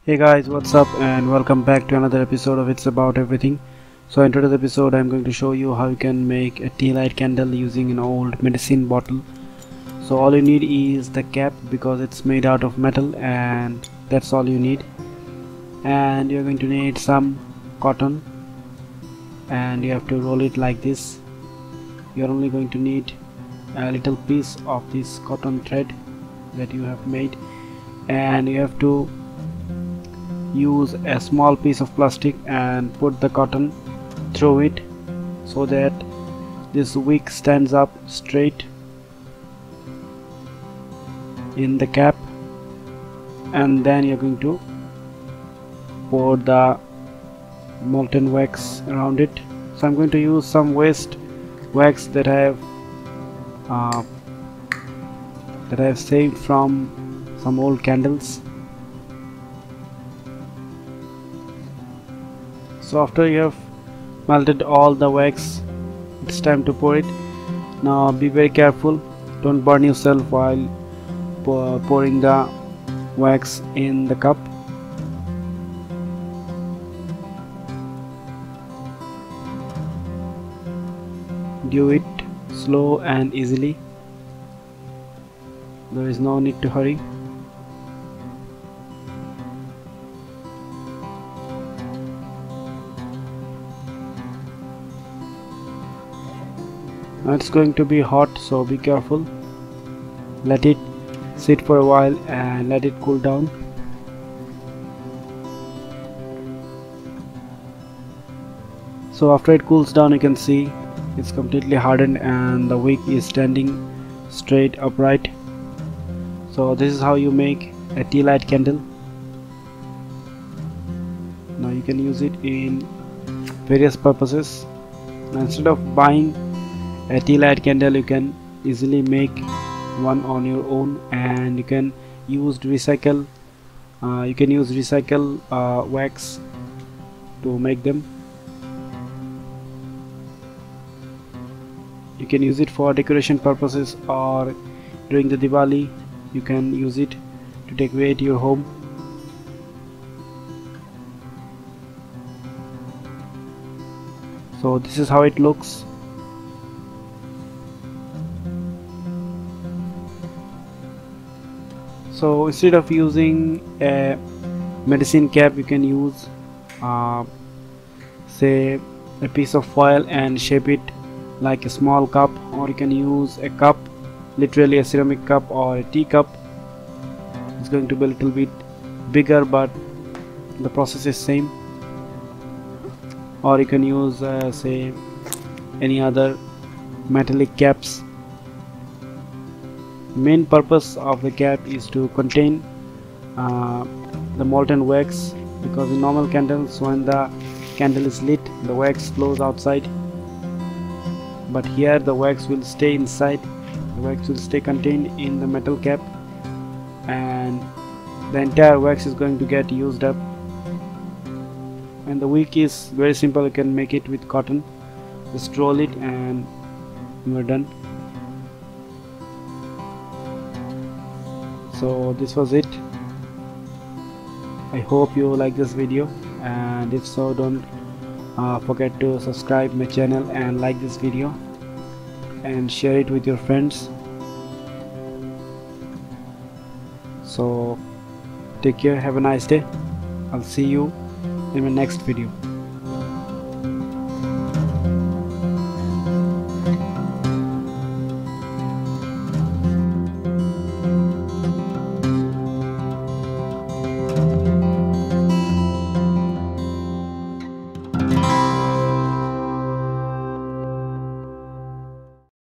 Hey guys, what's up and welcome back to another episode of It's About Everything. So in today's episode I'm going to show you how you can make a tea light candle using an old medicine bottle. So all you need is the cap because it's made out of metal, and that's all you need. And you're going to need some cotton and you have to roll it like this. You're only going to need a little piece of this cotton thread that you have made, and you have to use a small piece of plastic and put the cotton through it so that this wick stands up straight in the cap, and then you're going to pour the molten wax around it. So I'm going to use some waste wax that I have saved from some old candles. So after you have melted all the wax, it's time to pour it. Now be very careful, don't burn yourself while pouring the wax in the cup. Do it slow and easily. There is no need to hurry. Now it's going to be hot, so be careful. Let it sit for a while and let it cool down. So after it cools down, you can see it's completely hardened and the wick is standing straight upright. So this is how you make a tea light candle. Now you can use it in various purposes. Now instead of buying a tea light candle, you can easily make one on your own, and you can use recycle wax to make them. You can use it for decoration purposes, or during the Diwali you can use it to decorate your home. So this is how it looks. So instead of using a medicine cap, you can use say a piece of foil and shape it like a small cup, or you can use a cup, literally a ceramic cup or a tea cup. It's going to be a little bit bigger, but the process is same. Or you can use say any other metallic caps. Main purpose of the cap is to contain the molten wax, because in normal candles, when the candle is lit, the wax flows outside, but here the wax will stay inside. The wax will stay contained in the metal cap, and the entire wax is going to get used up. And the wick is very simple, you can make it with cotton. Just roll it and we're done. So this was it. I hope you like this video, and if so, don't forget to subscribe my channel and like this video and share it with your friends. So take care, have a nice day. I'll see you in my next video.